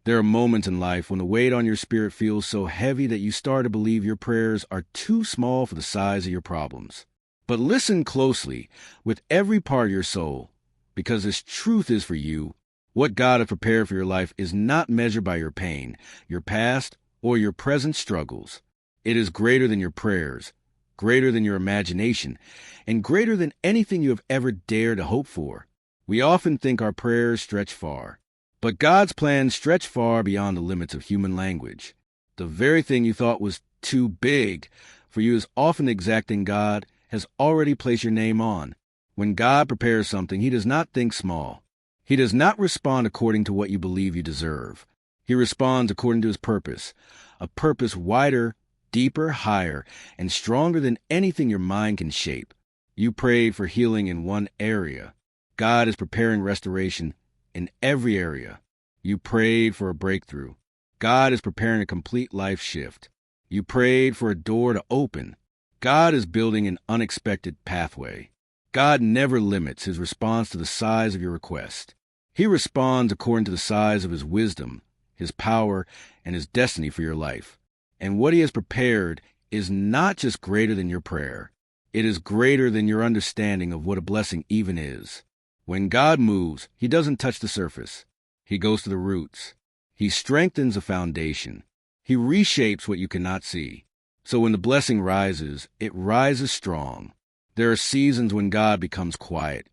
There are moments in life when the weight on your spirit feels so heavy that you start to believe your prayers are too small for the size of your problems. But listen closely with every part of your soul, because this truth is for you. What God has prepared for your life is not measured by your pain, your past, or your present struggles. It is greater than your prayers, greater than your imagination, and greater than anything you have ever dared to hope for. We often think our prayers stretch far, but God's plans stretch far beyond the limits of human language. The very thing you thought was too big for you is often the exact thing God has already placed your name on. When God prepares something, He does not think small. He does not respond according to what you believe you deserve. He responds according to His purpose, a purpose wider, deeper, higher, and stronger than anything your mind can shape. You prayed for healing in one area. God is preparing restoration in every area. You prayed for a breakthrough. God is preparing a complete life shift. You prayed for a door to open. God is building an unexpected pathway. God never limits His response to the size of your request. He responds according to the size of His wisdom, His power, and His destiny for your life. And what He has prepared is not just greater than your prayer. It is greater than your understanding of what a blessing even is. When God moves, He doesn't touch the surface. He goes to the roots. He strengthens the foundation. He reshapes what you cannot see. So when the blessing rises, it rises strong. There are seasons when God becomes quiet,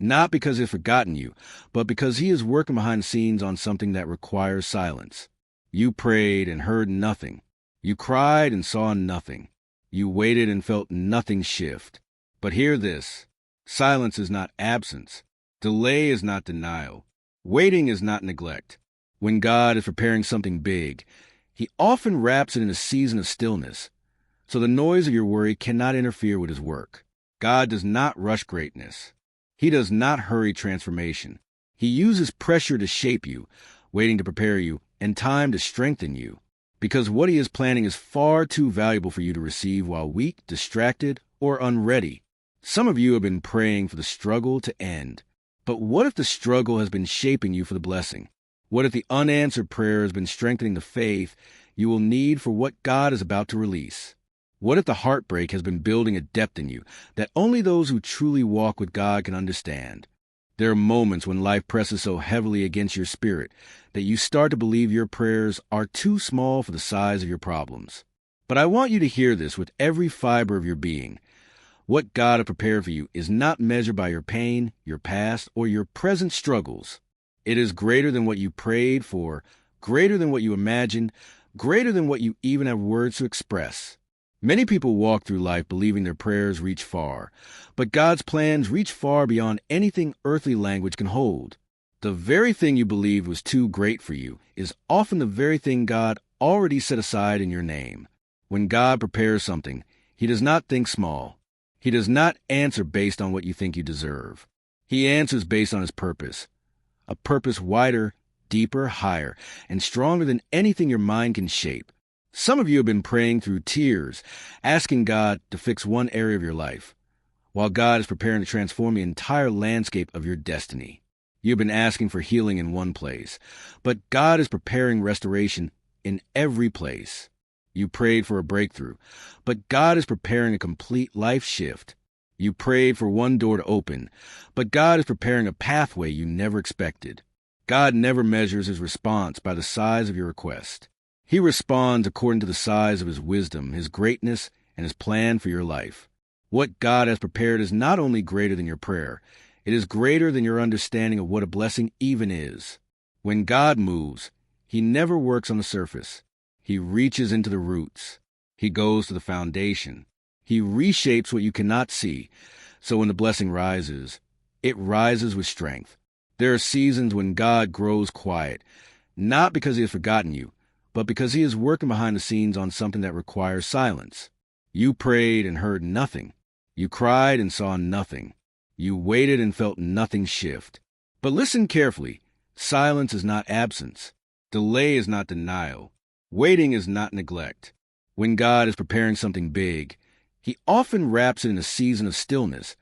not because He's forgotten you, but because He is working behind the scenes on something that requires silence. You prayed and heard nothing. You cried and saw nothing. You waited and felt nothing shift. But hear this. Silence is not absence. Delay is not denial. Waiting is not neglect. When God is preparing something big, He often wraps it in a season of stillness, so the noise of your worry cannot interfere with His work. God does not rush greatness. He does not hurry transformation. He uses pressure to shape you, waiting to prepare you, and time to strengthen you, because what He is planning is far too valuable for you to receive while weak, distracted, or unready. Some of you have been praying for the struggle to end. But what if the struggle has been shaping you for the blessing? What if the unanswered prayer has been strengthening the faith you will need for what God is about to release? What if the heartbreak has been building a depth in you that only those who truly walk with God can understand? There are moments when life presses so heavily against your spirit that you start to believe your prayers are too small for the size of your problems. But I want you to hear this with every fiber of your being. What God has prepared for you is not measured by your pain, your past, or your present struggles. It is greater than what you prayed for, greater than what you imagined, greater than what you even have words to express. Many people walk through life believing their prayers reach far, but God's plans reach far beyond anything earthly language can hold. The very thing you believed was too great for you is often the very thing God already set aside in your name. When God prepares something, He does not think small. He does not answer based on what you think you deserve. He answers based on His purpose, a purpose wider, deeper, higher, and stronger than anything your mind can shape. Some of you have been praying through tears, asking God to fix one area of your life, while God is preparing to transform the entire landscape of your destiny. You've been asking for healing in one place, but God is preparing restoration in every place. You prayed for a breakthrough, but God is preparing a complete life shift. You prayed for one door to open, but God is preparing a pathway you never expected. God never measures His response by the size of your request. He responds according to the size of His wisdom, His greatness, and His plan for your life. What God has prepared is not only greater than your prayer, it is greater than your understanding of what a blessing even is. When God moves, He never works on the surface. He reaches into the roots. He goes to the foundation. He reshapes what you cannot see, so when the blessing rises, it rises with strength. There are seasons when God grows quiet, not because He has forgotten you, but because He is working behind the scenes on something that requires silence. You prayed and heard nothing. You cried and saw nothing. You waited and felt nothing shift. But listen carefully. Silence is not absence. Delay is not denial. Waiting is not neglect. When God is preparing something big, He often wraps it in a season of stillness,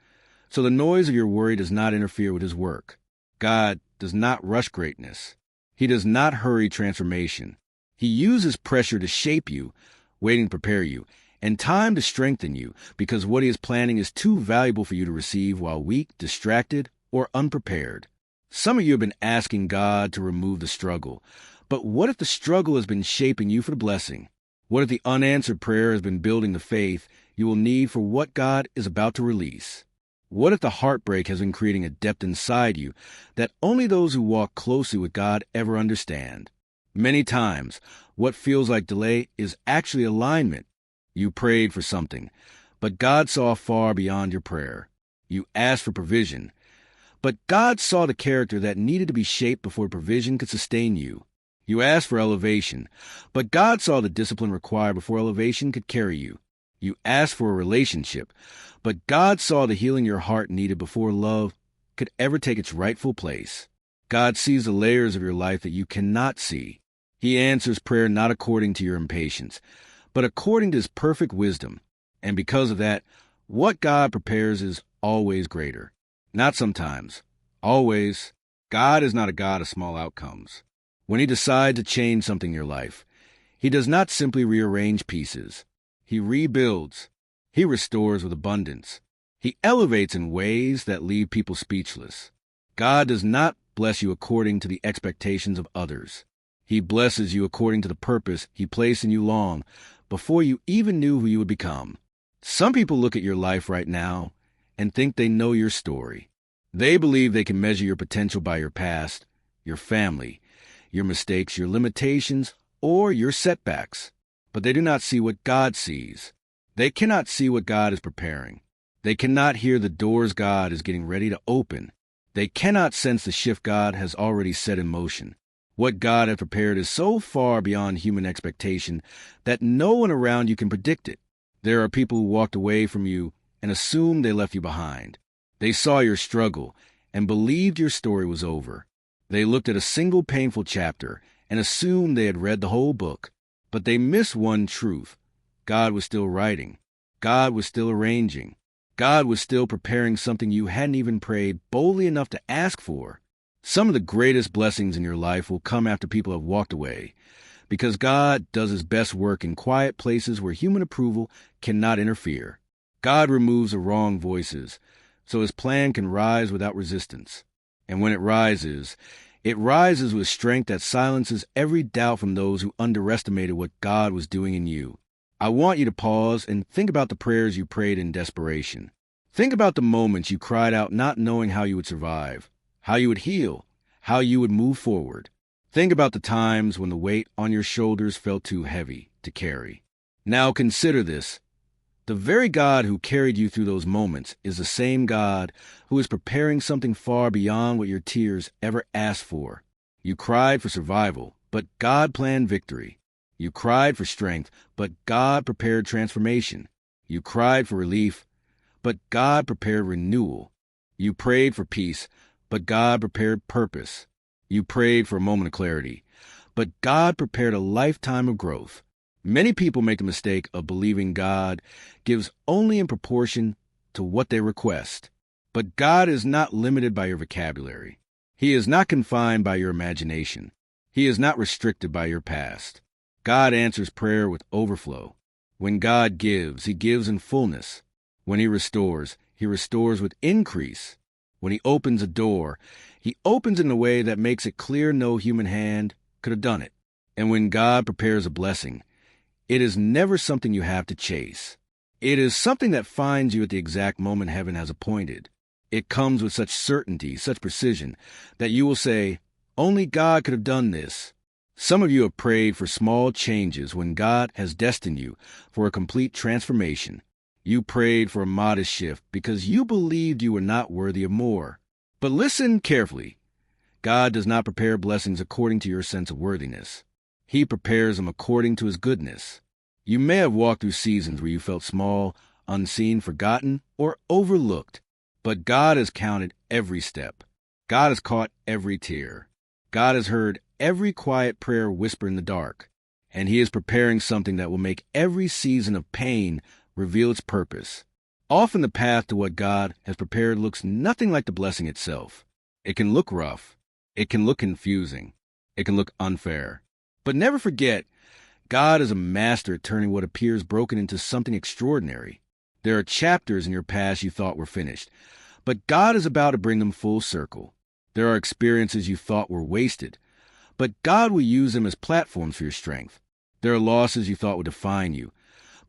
so the noise of your worry does not interfere with His work. God does not rush greatness. He does not hurry transformation. He uses pressure to shape you, waiting to prepare you, and time to strengthen you, because what he is planning is too valuable for you to receive while weak, distracted, or unprepared. Some of you have been asking God to remove the struggle, but what if the struggle has been shaping you for the blessing? What if the unanswered prayer has been building the faith you will need for what God is about to release? What if the heartbreak has been creating a depth inside you that only those who walk closely with God ever understand? Many times, what feels like delay is actually alignment. You prayed for something, but God saw far beyond your prayer. You asked for provision, but God saw the character that needed to be shaped before provision could sustain you. You asked for elevation, but God saw the discipline required before elevation could carry you. You asked for a relationship, but God saw the healing your heart needed before love could ever take its rightful place. God sees the layers of your life that you cannot see. He answers prayer not according to your impatience, but according to his perfect wisdom. And because of that, what God prepares is always greater. Not sometimes. Always. God is not a God of small outcomes. When he decides to change something in your life, he does not simply rearrange pieces. He rebuilds. He restores with abundance. He elevates in ways that leave people speechless. God does not bless you according to the expectations of others. He blesses you according to the purpose he placed in you long before you even knew who you would become. Some people look at your life right now and think they know your story. They believe they can measure your potential by your past, your family, your mistakes, your limitations, or your setbacks. But they do not see what God sees. They cannot see what God is preparing. They cannot hear the doors God is getting ready to open. They cannot sense the shift God has already set in motion. What God has prepared is so far beyond human expectation that no one around you can predict it. There are people who walked away from you and assumed they left you behind. They saw your struggle and believed your story was over. They looked at a single painful chapter and assumed they had read the whole book. But they missed one truth. God was still writing. God was still arranging. God was still preparing something you hadn't even prayed boldly enough to ask for. Some of the greatest blessings in your life will come after people have walked away, because God does his best work in quiet places where human approval cannot interfere. God removes the wrong voices, so his plan can rise without resistance. And when it rises with strength that silences every doubt from those who underestimated what God was doing in you. I want you to pause and think about the prayers you prayed in desperation. Think about the moments you cried out not knowing how you would survive, how you would heal, how you would move forward. Think about the times when the weight on your shoulders felt too heavy to carry. Now consider this. The very God who carried you through those moments is the same God who is preparing something far beyond what your tears ever asked for. You cried for survival, but God planned victory. You cried for strength, but God prepared transformation. You cried for relief, but God prepared renewal. You prayed for peace, but God prepared purpose. You prayed for a moment of clarity, but God prepared a lifetime of growth. Many people make the mistake of believing God gives only in proportion to what they request. But God is not limited by your vocabulary. He is not confined by your imagination. He is not restricted by your past. God answers prayer with overflow. When God gives, he gives in fullness. When he restores with increase. When he opens a door, he opens in a way that makes it clear no human hand could have done it. And when God prepares a blessing, it is never something you have to chase. It is something that finds you at the exact moment heaven has appointed. It comes with such certainty, such precision, that you will say, only God could have done this. Some of you have prayed for small changes when God has destined you for a complete transformation. You prayed for a modest shift because you believed you were not worthy of more. But listen carefully. God does not prepare blessings according to your sense of worthiness. He prepares them according to his goodness. You may have walked through seasons where you felt small, unseen, forgotten, or overlooked. But God has counted every step. God has caught every tear. God has heard every quiet prayer whisper in the dark. And he is preparing something that will make every season of pain reveal its purpose. Often the path to what God has prepared looks nothing like the blessing itself. It can look rough. It can look confusing. It can look unfair. But never forget, God is a master at turning what appears broken into something extraordinary. There are chapters in your past you thought were finished, but God is about to bring them full circle. There are experiences you thought were wasted, but God will use them as platforms for your strength. There are losses you thought would define you,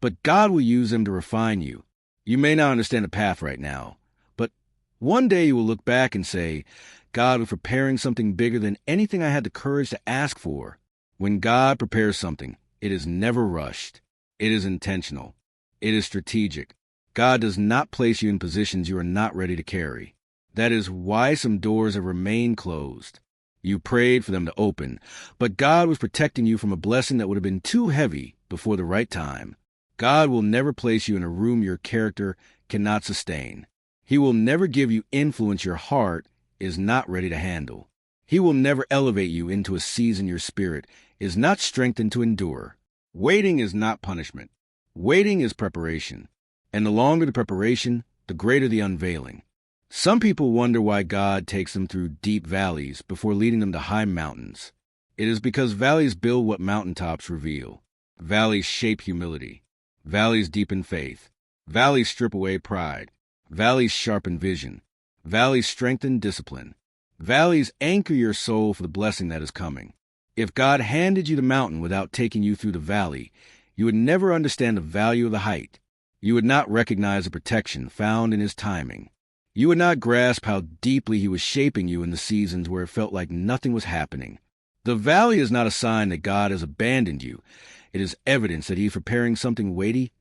but God will use them to refine you. You may not understand the path right now, but one day you will look back and say, God was preparing something bigger than anything I had the courage to ask for. When God prepares something, it is never rushed. It is intentional. It is strategic. God does not place you in positions you are not ready to carry. That is why some doors have remained closed. You prayed for them to open, but God was protecting you from a blessing that would have been too heavy before the right time. God will never place you in a room your character cannot sustain. He will never give you influence your heart is not ready to handle. He will never elevate you into a season your spirit is not strengthened to endure. Waiting is not punishment. Waiting is preparation. And the longer the preparation, the greater the unveiling. Some people wonder why God takes them through deep valleys before leading them to high mountains. It is because valleys build what mountaintops reveal. Valleys shape humility. Valleys deepen faith. Valleys strip away pride. Valleys sharpen vision. Valleys strengthen discipline. Valleys anchor your soul for the blessing that is coming. If God handed you the mountain without taking you through the valley, you would never understand the value of the height. You would not recognize the protection found in His timing. You would not grasp how deeply He was shaping you in the seasons where it felt like nothing was happening. The valley is not a sign that God has abandoned you. It is evidence that He is preparing something weighty,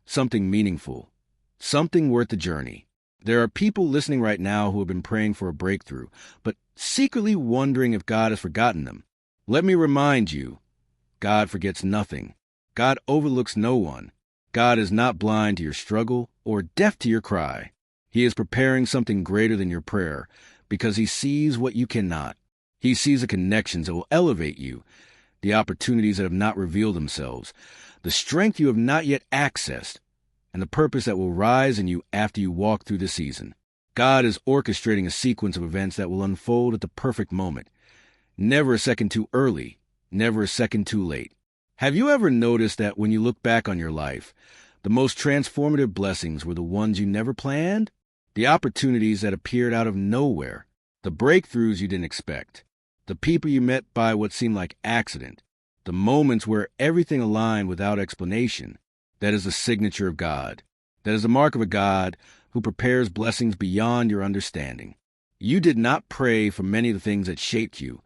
something meaningful, something worth the journey. There are people listening right now who have been praying for a breakthrough, but secretly wondering if God has forgotten them. Let me remind you, God forgets nothing. God overlooks no one. God is not blind to your struggle or deaf to your cry. He is preparing something greater than your prayer because He sees what you cannot. He sees the connections that will elevate you, the opportunities that have not revealed themselves, the strength you have not yet accessed, and the purpose that will rise in you after you walk through the season. God is orchestrating a sequence of events that will unfold at the perfect moment. Never a second too early, never a second too late. Have you ever noticed that when you look back on your life, the most transformative blessings were the ones you never planned? The opportunities that appeared out of nowhere, the breakthroughs you didn't expect, the people you met by what seemed like accident, the moments where everything aligned without explanation. That is the signature of God. That is the mark of a God who prepares blessings beyond your understanding. You did not pray for many of the things that shaped you,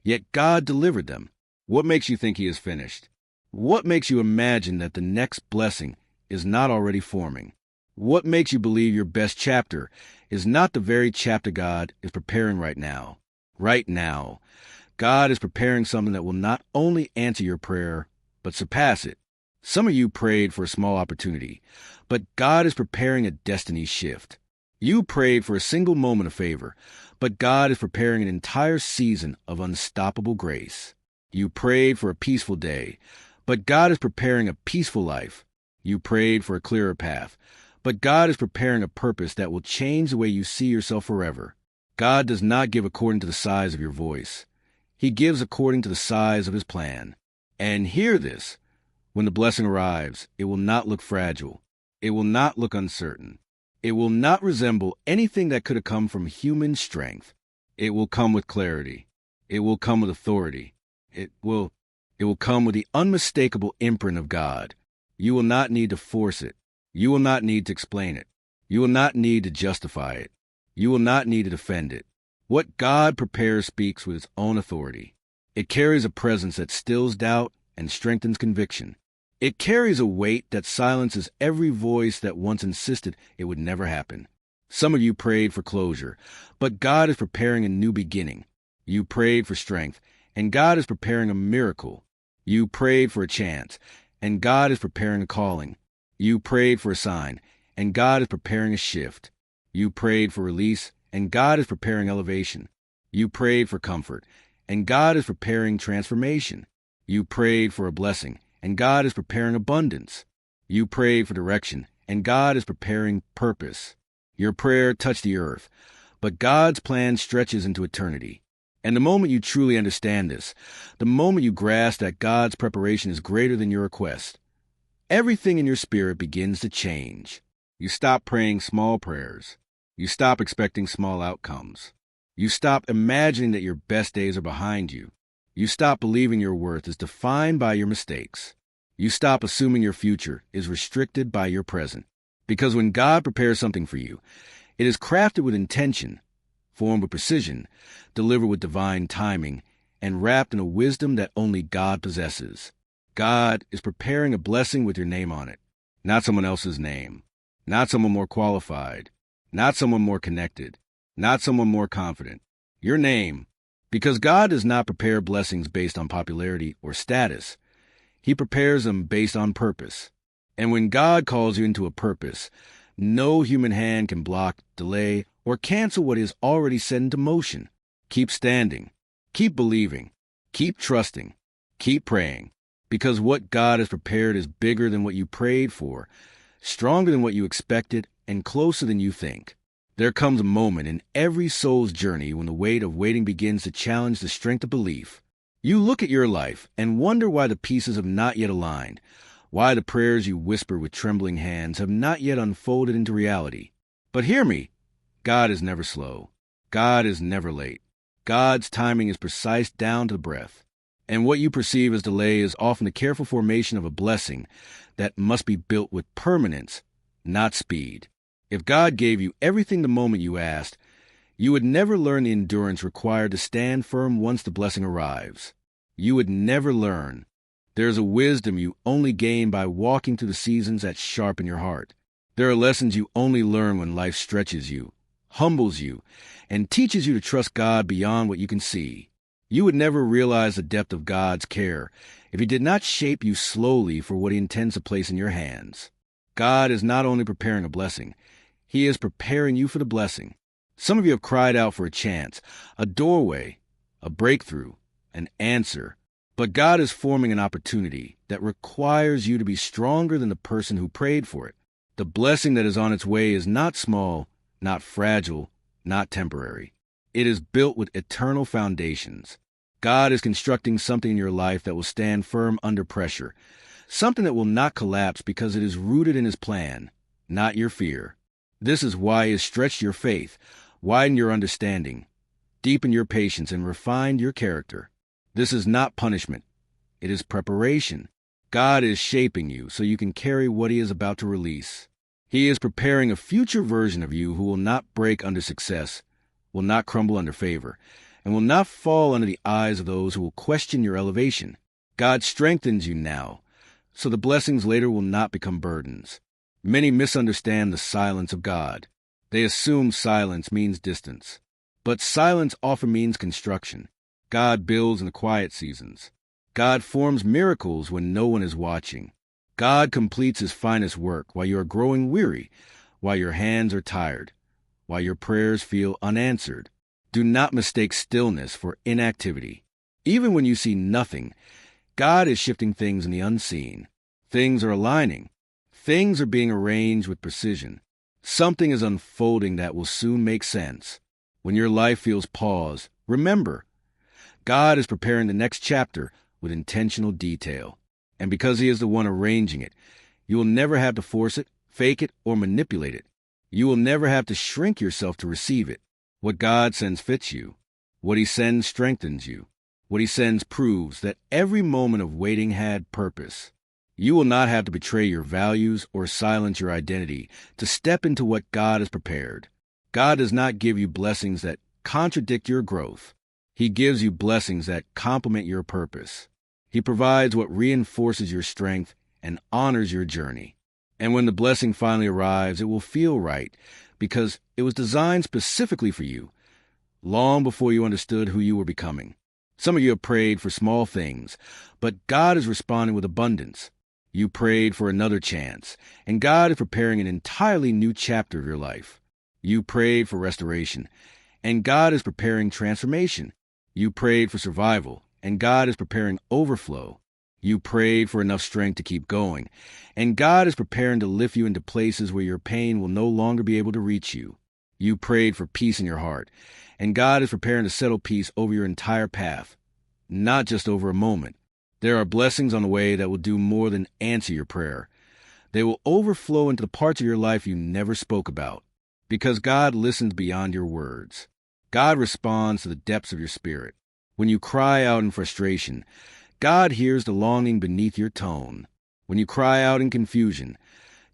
yet God delivered them. What makes you think He is finished? What makes you imagine that the next blessing is not already forming? What makes you believe your best chapter is not the very chapter God is preparing right now? Right now, God is preparing something that will not only answer your prayer, but surpass it. Some of you prayed for a small opportunity, but God is preparing a destiny shift. You prayed for a single moment of favor, but God is preparing an entire season of unstoppable grace. You prayed for a peaceful day, but God is preparing a peaceful life. You prayed for a clearer path, but God is preparing a purpose that will change the way you see yourself forever. God does not give according to the size of your voice. He gives according to the size of His plan. And hear this. When the blessing arrives, it will not look fragile. It will not look uncertain. It will not resemble anything that could have come from human strength. It will come with clarity. It will come with authority. It will come with the unmistakable imprint of God. You will not need to force it. You will not need to explain it. You will not need to justify it. You will not need to defend it. What God prepares speaks with its own authority. It carries a presence that stills doubt and strengthens conviction. It carries a weight that silences every voice that once insisted it would never happen. Some of you prayed for closure, but God is preparing a new beginning. You prayed for strength, and God is preparing a miracle. You prayed for a chance, and God is preparing a calling. You prayed for a sign, and God is preparing a shift. You prayed for release, and God is preparing elevation. You prayed for comfort, and God is preparing transformation. You prayed for a blessing, and God is preparing abundance. You prayed for direction, and God is preparing purpose. Your prayer touched the earth, but God's plan stretches into eternity. And the moment you truly understand this, the moment you grasp that God's preparation is greater than your request, everything in your spirit begins to change. You stop praying small prayers. You stop expecting small outcomes. You stop imagining that your best days are behind you. You stop believing your worth is defined by your mistakes. You stop assuming your future is restricted by your present. Because when God prepares something for you, it is crafted with intention, formed with precision, delivered with divine timing, and wrapped in a wisdom that only God possesses. God is preparing a blessing with your name on it, not someone else's name, not someone more qualified, not someone more connected, not someone more confident. Your name. Because God does not prepare blessings based on popularity or status. He prepares them based on purpose. And when God calls you into a purpose, no human hand can block, delay, or cancel what is already set into motion. Keep standing. Keep believing. Keep trusting. Keep praying. Because what God has prepared is bigger than what you prayed for, stronger than what you expected, and closer than you think. There comes a moment in every soul's journey when the weight of waiting begins to challenge the strength of belief. You look at your life and wonder why the pieces have not yet aligned, why the prayers you whisper with trembling hands have not yet unfolded into reality. But hear me, God is never slow. God is never late. God's timing is precise down to the breath. And what you perceive as delay is often the careful formation of a blessing that must be built with permanence, not speed. If God gave you everything the moment you asked, you would never learn the endurance required to stand firm once the blessing arrives. You would never learn. There is a wisdom you only gain by walking through the seasons that sharpen your heart. There are lessons you only learn when life stretches you, humbles you, and teaches you to trust God beyond what you can see. You would never realize the depth of God's care if He did not shape you slowly for what He intends to place in your hands. God is not only preparing a blessing, He is preparing you for the blessing. Some of you have cried out for a chance, a doorway, a breakthrough, an answer. But God is forming an opportunity that requires you to be stronger than the person who prayed for it. The blessing that is on its way is not small, not fragile, not temporary. It is built with eternal foundations. God is constructing something in your life that will stand firm under pressure, something that will not collapse because it is rooted in His plan, not your fear. This is why He has stretched your faith, widened your understanding, deepened your patience, and refined your character. This is not punishment. It is preparation. God is shaping you so you can carry what He is about to release. He is preparing a future version of you who will not break under success, will not crumble under favor, and will not fall under the eyes of those who will question your elevation. God strengthens you now, so the blessings later will not become burdens. Many misunderstand the silence of God. They assume silence means distance. But silence often means construction. God builds in the quiet seasons. God forms miracles when no one is watching. God completes His finest work while you are growing weary, while your hands are tired, while your prayers feel unanswered. Do not mistake stillness for inactivity. Even when you see nothing, God is shifting things in the unseen. Things are aligning. Things are being arranged with precision. Something is unfolding that will soon make sense. When your life feels paused, remember, God is preparing the next chapter with intentional detail. And because He is the one arranging it, you will never have to force it, fake it, or manipulate it. You will never have to shrink yourself to receive it. What God sends fits you. What He sends strengthens you. What He sends proves that every moment of waiting had purpose. You will not have to betray your values or silence your identity to step into what God has prepared. God does not give you blessings that contradict your growth. He gives you blessings that complement your purpose. He provides what reinforces your strength and honors your journey. And when the blessing finally arrives, it will feel right because it was designed specifically for you, long before you understood who you were becoming. Some of you have prayed for small things, but God is responding with abundance. You prayed for another chance, and God is preparing an entirely new chapter of your life. You prayed for restoration, and God is preparing transformation. You prayed for survival, and God is preparing overflow. You prayed for enough strength to keep going, and God is preparing to lift you into places where your pain will no longer be able to reach you. You prayed for peace in your heart, and God is preparing to settle peace over your entire path, not just over a moment. There are blessings on the way that will do more than answer your prayer. They will overflow into the parts of your life you never spoke about, because God listens beyond your words. God responds to the depths of your spirit. When you cry out in frustration, God hears the longing beneath your tone. When you cry out in confusion,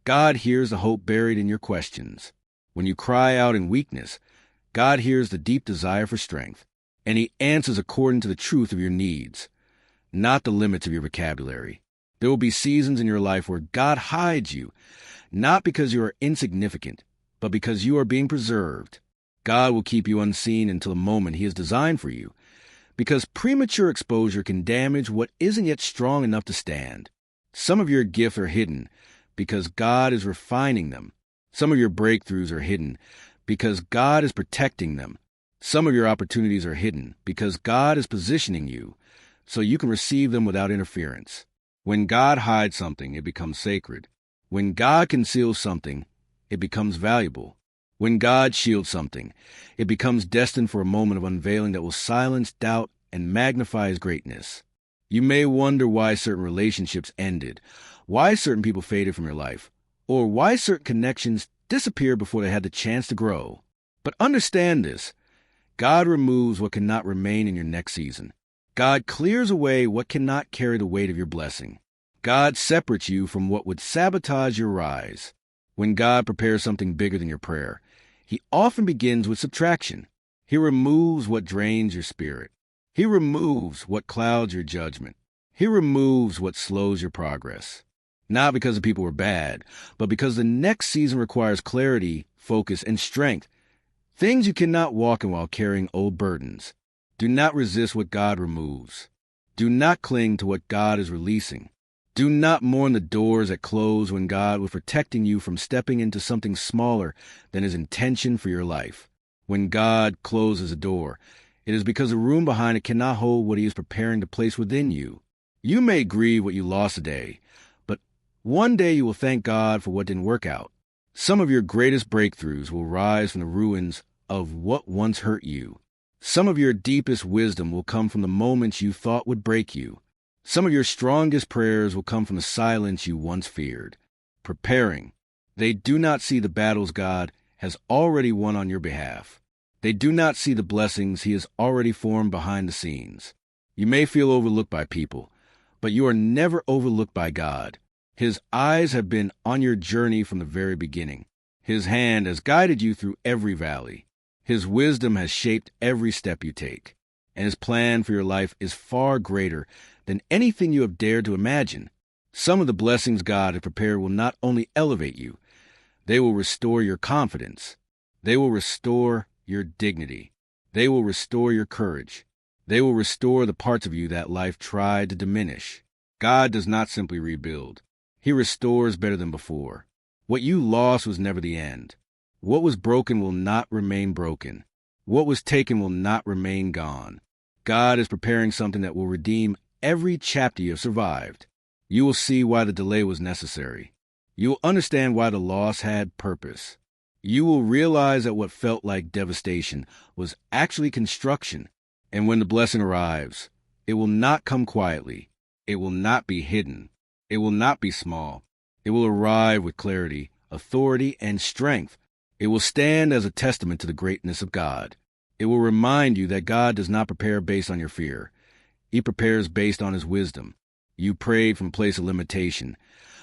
God hears the hope buried in your questions. When you cry out in weakness, God hears the deep desire for strength, and He answers according to the truth of your needs, not the limits of your vocabulary. There will be seasons in your life where God hides you, not because you are insignificant, but because you are being preserved. God will keep you unseen until the moment He has designed for you, because premature exposure can damage what isn't yet strong enough to stand. Some of your gifts are hidden because God is refining them. Some of your breakthroughs are hidden because God is protecting them. Some of your opportunities are hidden because God is positioning you so you can receive them without interference. When God hides something, it becomes sacred. When God conceals something, it becomes valuable. When God shields something, it becomes destined for a moment of unveiling that will silence doubt and magnify His greatness. You may wonder why certain relationships ended, why certain people faded from your life, or why certain connections disappeared before they had the chance to grow. But understand this: God removes what cannot remain in your next season. God clears away what cannot carry the weight of your blessing. God separates you from what would sabotage your rise. When God prepares something bigger than your prayer, He often begins with subtraction. He removes what drains your spirit. He removes what clouds your judgment. He removes what slows your progress. Not because the people were bad, but because the next season requires clarity, focus, and strength. Things you cannot walk in while carrying old burdens. Do not resist what God removes. Do not cling to what God is releasing. Do not mourn the doors that close when God was protecting you from stepping into something smaller than His intention for your life. When God closes a door, it is because the room behind it cannot hold what He is preparing to place within you. You may grieve what you lost today, but one day you will thank God for what didn't work out. Some of your greatest breakthroughs will rise from the ruins of what once hurt you. Some of your deepest wisdom will come from the moments you thought would break you. Some of your strongest prayers will come from the silence you once feared. Preparing. They do not see the battles God has already won on your behalf. They do not see the blessings He has already formed behind the scenes. You may feel overlooked by people, but you are never overlooked by God. His eyes have been on your journey from the very beginning. His hand has guided you through every valley. His wisdom has shaped every step you take, and His plan for your life is far greater than anything you have dared to imagine. Some of the blessings God has prepared will not only elevate you, they will restore your confidence. They will restore your dignity. They will restore your courage. They will restore the parts of you that life tried to diminish. God does not simply rebuild. He restores better than before. What you lost was never the end. What was broken will not remain broken. What was taken will not remain gone. God is preparing something that will redeem every chapter you have survived. You will see why the delay was necessary. You will understand why the loss had purpose. You will realize that what felt like devastation was actually construction. And when the blessing arrives, it will not come quietly. It will not be hidden. It will not be small. It will arrive with clarity, authority, and strength. It will stand as a testament to the greatness of God. It will remind you that God does not prepare based on your fear. He prepares based on His wisdom. You prayed from a place of limitation,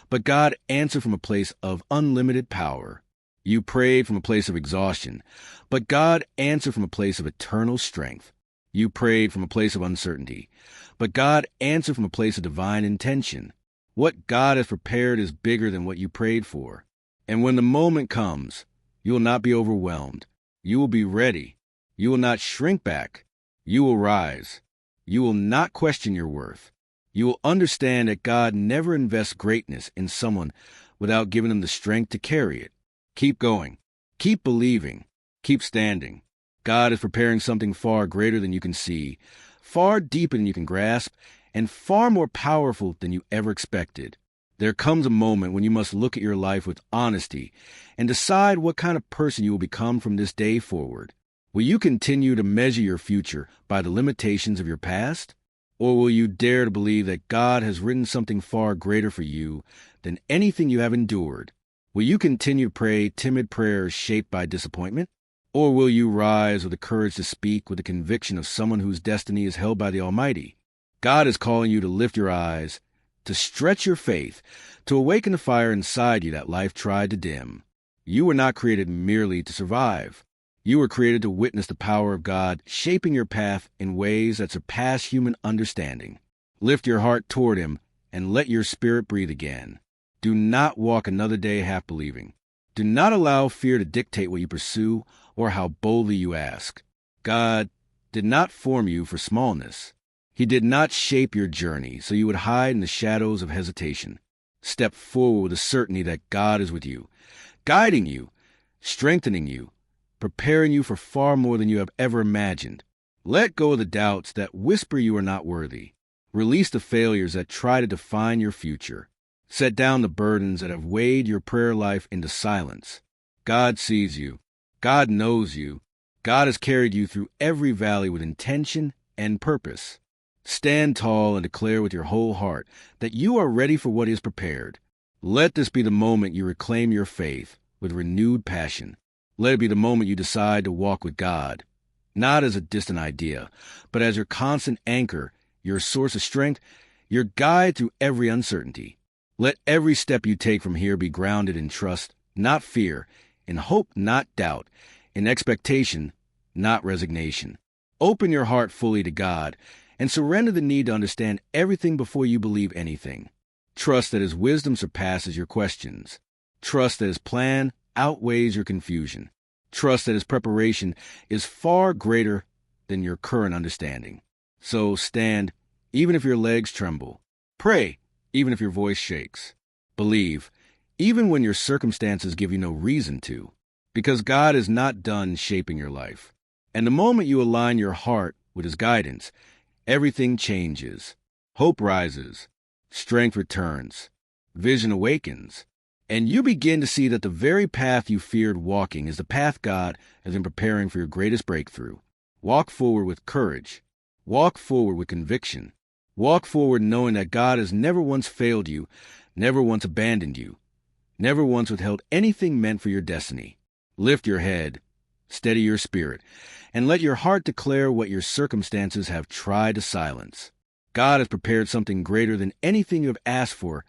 but God answered from a place of unlimited power. You prayed from a place of exhaustion, but God answered from a place of eternal strength. You prayed from a place of uncertainty, but God answered from a place of divine intention. What God has prepared is bigger than what you prayed for. And when the moment comes, you will not be overwhelmed. You will be ready. You will not shrink back. You will rise. You will not question your worth. You will understand that God never invests greatness in someone without giving them the strength to carry it. Keep going. Keep believing. Keep standing. God is preparing something far greater than you can see, far deeper than you can grasp, and far more powerful than you ever expected. There comes a moment when you must look at your life with honesty and decide what kind of person you will become from this day forward. Will you continue to measure your future by the limitations of your past? Or will you dare to believe that God has written something far greater for you than anything you have endured? Will you continue to pray timid prayers shaped by disappointment? Or will you rise with the courage to speak with the conviction of someone whose destiny is held by the Almighty? God is calling you to lift your eyes, to stretch your faith, to awaken the fire inside you that life tried to dim. You were not created merely to survive. You were created to witness the power of God shaping your path in ways that surpass human understanding. Lift your heart toward Him and let your spirit breathe again. Do not walk another day half believing. Do not allow fear to dictate what you pursue or how boldly you ask. God did not form you for smallness. He did not shape your journey so you would hide in the shadows of hesitation. Step forward with the certainty that God is with you, guiding you, strengthening you, preparing you for far more than you have ever imagined. Let go of the doubts that whisper you are not worthy. Release the failures that try to define your future. Set down the burdens that have weighed your prayer life into silence. God sees you. God knows you. God has carried you through every valley with intention and purpose. Stand tall and declare with your whole heart that you are ready for what is prepared. Let this be the moment you reclaim your faith with renewed passion. Let it be the moment you decide to walk with God, not as a distant idea, but as your constant anchor, your source of strength, your guide through every uncertainty. Let every step you take from here be grounded in trust, not fear, in hope, not doubt, in expectation, not resignation. Open your heart fully to God and surrender the need to understand everything before you believe anything. Trust that His wisdom surpasses your questions. Trust that His plan outweighs your confusion. Trust that His preparation is far greater than your current understanding. So stand, even if your legs tremble. Pray, even if your voice shakes. Believe, even when your circumstances give you no reason to, because God is not done shaping your life. And the moment you align your heart with His guidance, everything changes. Hope rises. Strength returns. Vision awakens. And you begin to see that the very path you feared walking is the path God has been preparing for your greatest breakthrough. Walk forward with courage. Walk forward with conviction. Walk forward knowing that God has never once failed you, never once abandoned you, never once withheld anything meant for your destiny. Lift your head, steady your spirit, and let your heart declare what your circumstances have tried to silence. God has prepared something greater than anything you have asked for,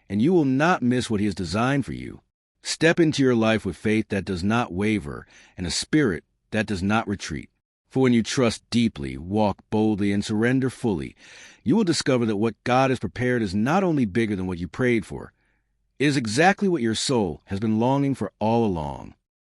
and you will not miss what He has designed for you. Step into your life with faith that does not waver and a spirit that does not retreat. For when you trust deeply, walk boldly, and surrender fully, you will discover that what God has prepared is not only bigger than what you prayed for, it is exactly what your soul has been longing for all along.